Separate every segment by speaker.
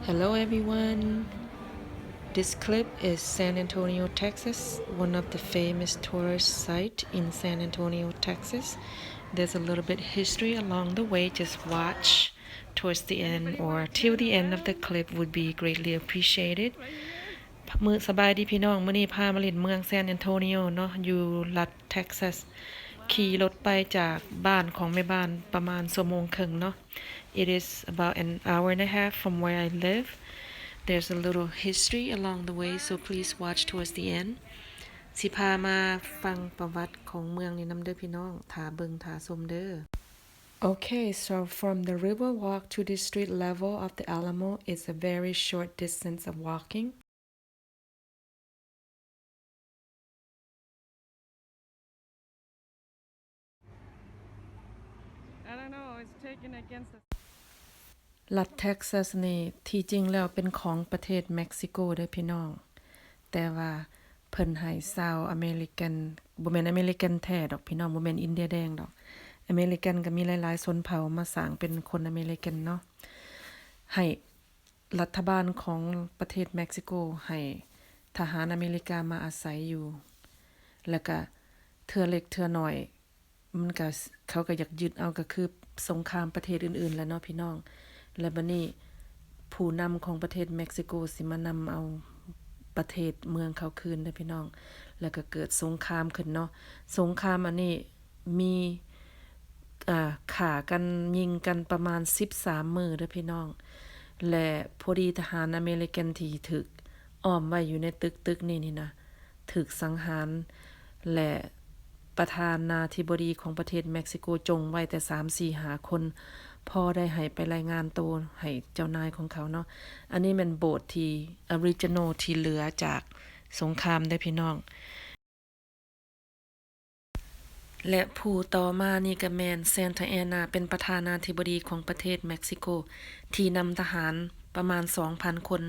Speaker 1: Hello everyone. This clip is San Antonio, Texas, one of the famous tourist sites in San Antonio, Texas. There's a little bit history along the way. Just watch towards the end or till the end of the clip would be greatly appreciated. มือสบายดีพี่น้องมื้อนี้พามาเล่นเมือง San Antonio เนาะอยู่รัฐ Texas ขี่รถไปจากบ้านของแม่บ้านประมาณชั่วโมงครึ่งเนาะ It is about an hour and a half from where I live. There's a little history along the way, so please watch towards the end. สิพามาฟังประวัติของเมืองนี้นำเด้อพี่น้องถ้าเบิ่งถ้าชมเด้อ Okay, so from the river walk to the street level of the Alamo is a very short distance of walking.
Speaker 2: I don't know, it's taken against the
Speaker 1: รัฐเท็กซัสนี่ที่จริงแล้วเป็นของประเทศเม็กซิโกเด้อพี่น้องแต่ว่าเพิ่นให้ชาวอเมริกันบ่แม่นอเมริกันแท้ดอกพี่น้องบ่แม่นอินเดียแดงดอกอเมริกันก็มีหลายๆชนเผ่ามาสร้างเป็นคนอเมริกันเนาะให้รัฐบาลของประเทศเม็กซิโกให้ทหารอเมริกามาอาศัยอยู่แล้วก็เทื่อเล็กเทื่อน้อยมันก็เขาก็อยากยึดเอาก็คือสงครามประเทศอื่นๆแล้วเนาะพี่น้องและบัดนี้ผู้นำของประเทศเม็กซิโกสิมานำเอาประเทศเมืองเขาคืนเด้อพี่น้องแล้วก็เกิดสงครามขึ้นเนาะสงครามอันนี้มีฆ่ากันยิงกันประมาณ13มื้อเด้อพี่น้องและพอดีทหารอเมริกันที่ถึกอ้อมไว้อยู่ในตึกนี่นะถึกสังหารและประธานาธิบดีของประเทศเม็กซิโกจงไว้แต่ 3-4 คนพอได้ให้ไปรายงานตัวให้เจ้านายของเขาเนาะอันนี้มันโบสถ์ที่ออริจินัลที่เหลือจากสงครามได้พี่น้องและผู้ต่อมานี่ก็แม่นแซนตาแอนนาเป็นประธานาธิบดีของประเทศเม็กซิโกที่นำทหารประมาณ 2,000 คน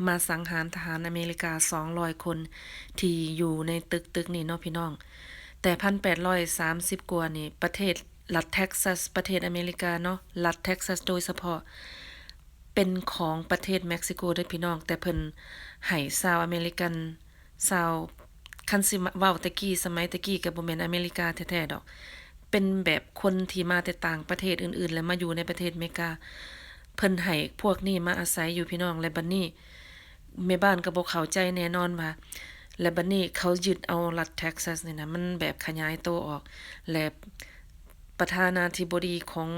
Speaker 1: มาสังหารทหารอเมริกา200 คนที่อยู่ในตึกนี่เนาะพี่น้องแต่ 1,830 กว่านี่ประเทศรัฐเท็กซัสประเทศอเมริกาเนาะรัฐเท็กซัสโดยเฉพาะเป็นของประเทศเม็กซิโกเด้อพี่น้องแต่เพิ่นให้ชาวอเมริกันชาวคันสิเว้าตะกี้สมัยตะกี้ก็บ่แม่นอเมริกาแท้ๆดอกเป็นแบบคนที่มาแต่ต่างประเทศอื่นๆแล้วมาอยู่ในประเทศอเมริกาเพิ่นให้พวกนี้มาอาศัยอยู่พี่น้องและบัดนี้แม่บ้านก็บ่เข้าใจแน่นอนว่าและบัดนี้เขายึดเอารัฐเท็กซัสนี่นะมันแบบขยายตัวออกและประธานาธิบดีของ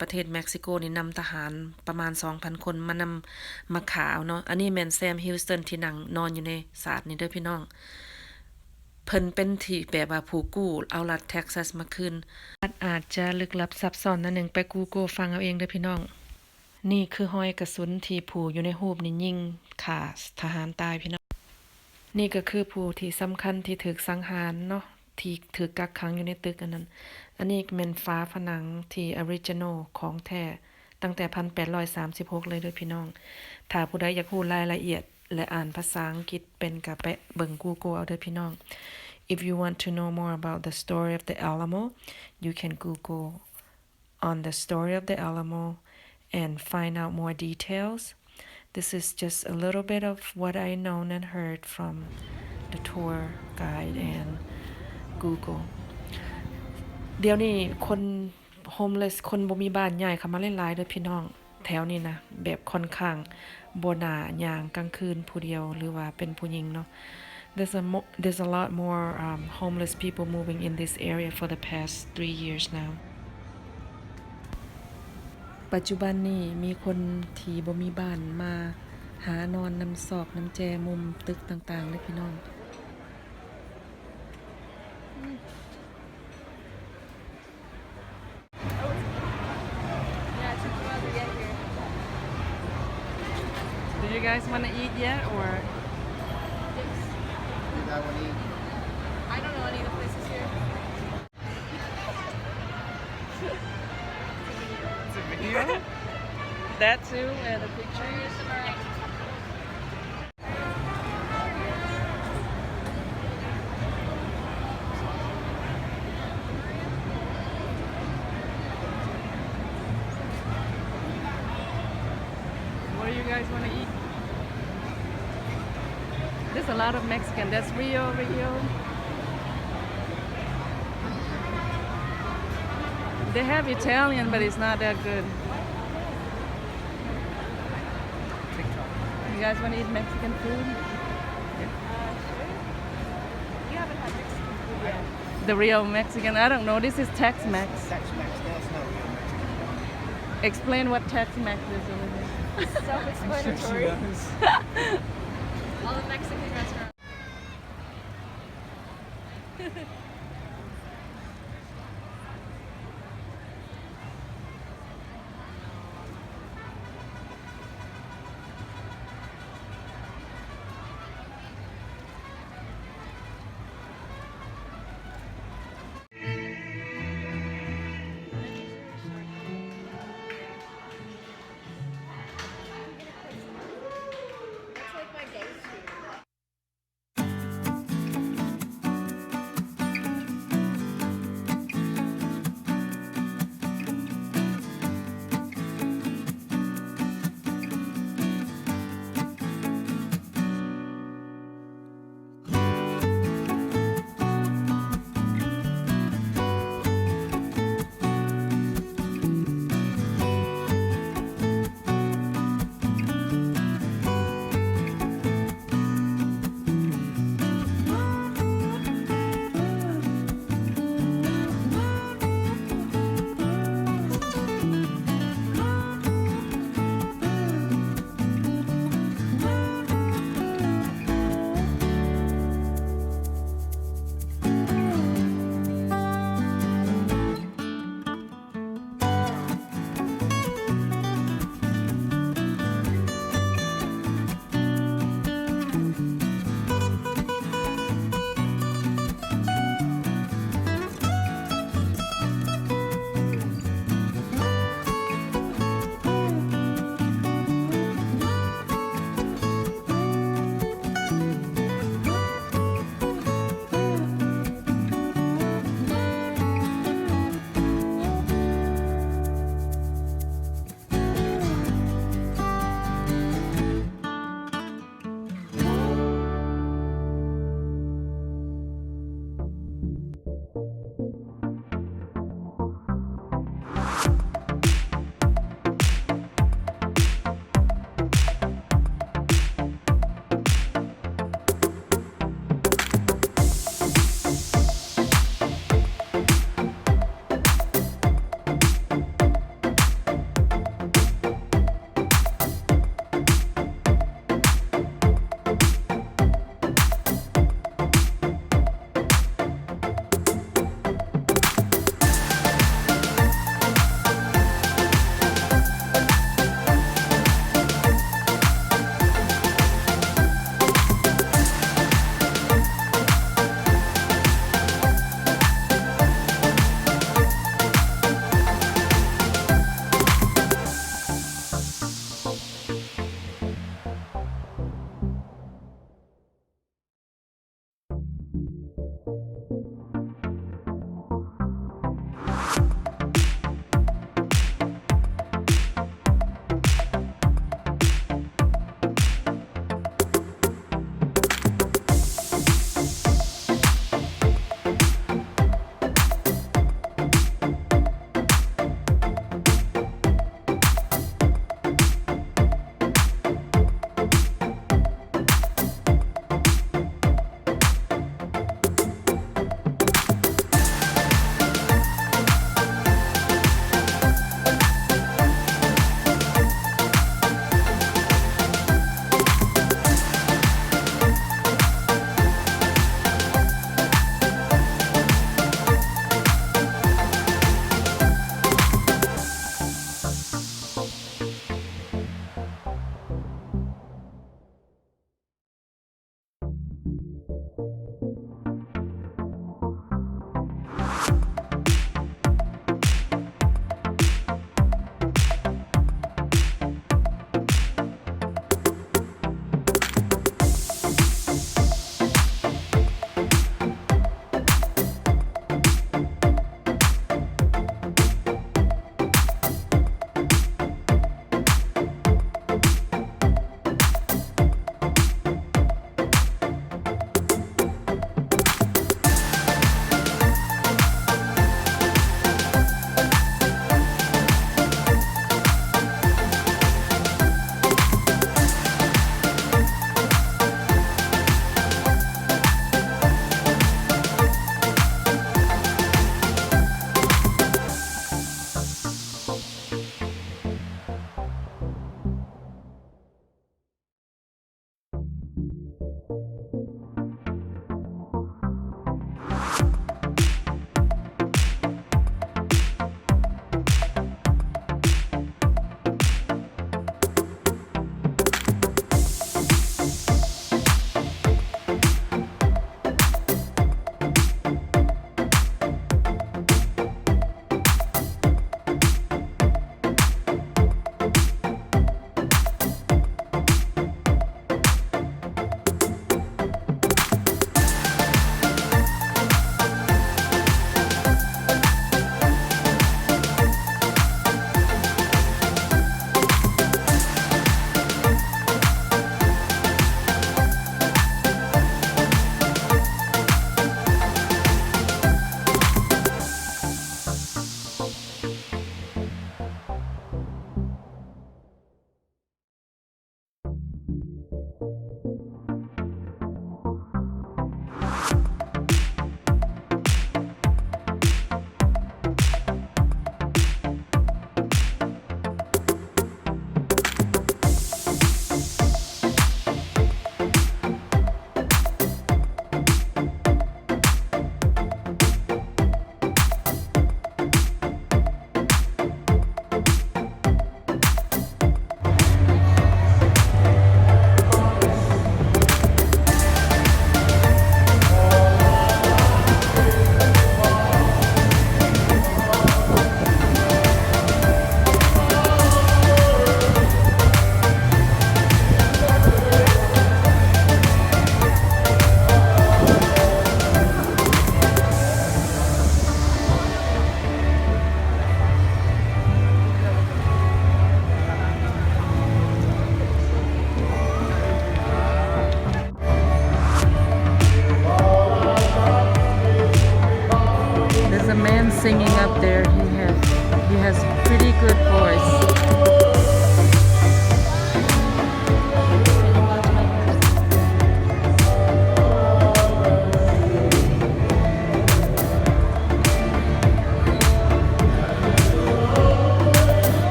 Speaker 1: ประเทศเม็กซิโกนี่นำทหารประมาณ 2,000 คนมานำมาขาเอาเนาะอันนี้แม่นแซมฮิลสตันที่นั่งนอนอยู่ในศาลนี่เด้อพี่น้องเพิ่นเป็นที่แบบว่าผู้กู้เอารัฐเท็กซัสมาคืนอาจจะลึกลับซับซ้อนนั่นนึงไป Google ฟังเอาเองเด้อพี่น้องนี่คือห้อยกระสุนที่ผู้อยู่ในรูปนี่ยิงฆ่าทหารตายพี่น้องนี่ก็คือผู้ที่สำคัญที่ถูกสังหารเนาะที่ถูกกักขังอยู่ในตึกอันนั้นอันนี้แม่นฝาผนังที่ออริจินัลของแท้ตั้งแต่ 1836 เลยเด้อพี่น้องถ้าผู้ใดอยากรู้รายละเอียดและอ่านภาษาอังกฤษเป็นก็ไปเบิ่ง Google เอาเด้อพี่น้อง If you want to know more about the story of the Alamo you can Google on the story of the Alamo and find out more details. This is just a little bit of what I known and heard from the tour guide and Google เดี๋ยวนี้คนโฮมเลสคนบ่มีบ้านใหญ่เข้ามาหลายๆเด้อพี่น้องแถวนี้นะแบบค่อนข้างบ่น่าย่างกลางคืนผู้เดียวหรือว่าเป็นผู้หญิงเนาะthere's a lot more homeless people moving in this area for the past 3 years now ปัจจุบันนี้มีคนที่บ่มีบ้านมาหานอนนำซอกนำแจมุมตึกต่างๆเด้อพี่น้อง
Speaker 2: Do you guys want to eat yet or
Speaker 3: You guys want to eat?
Speaker 4: I don't know any of the places here.
Speaker 2: it's a video? That too and the pictures? What Where you guys want to eat? There's a lot of Mexican. That's Rio, Rio. They have Italian, but it's not that good. You guys want to eat Mexican food?
Speaker 4: You haven't had Mexican food yet.
Speaker 2: The real Mexican? I don't know. This is Tex-Mex.
Speaker 3: Tex-Mex, that's no real Mexican.
Speaker 2: Explain what Tex-Mex is over there.
Speaker 4: Self-explanatory. All the Mexican restaurants. That's like my go-to.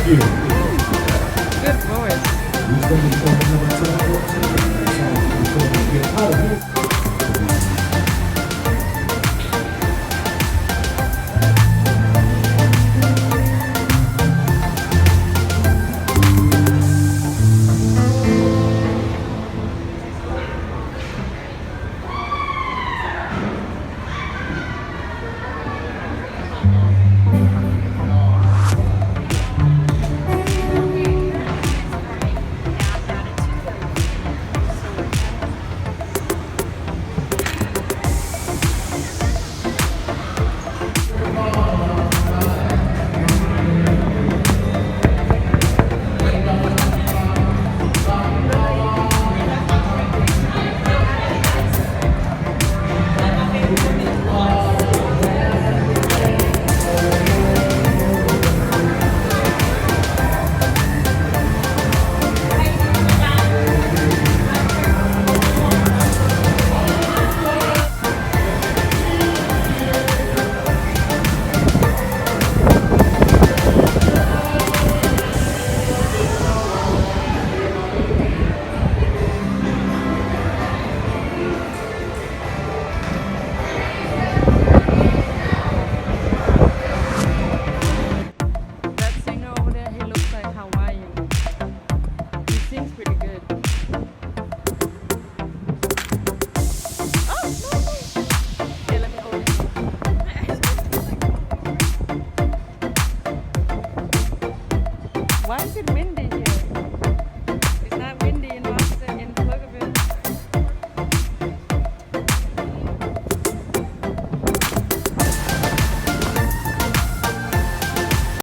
Speaker 2: Good voice. That singer over there, he looks like Hawaiian. He sings pretty good. Oh, no, no. Here, let me hold it. Why is it windy?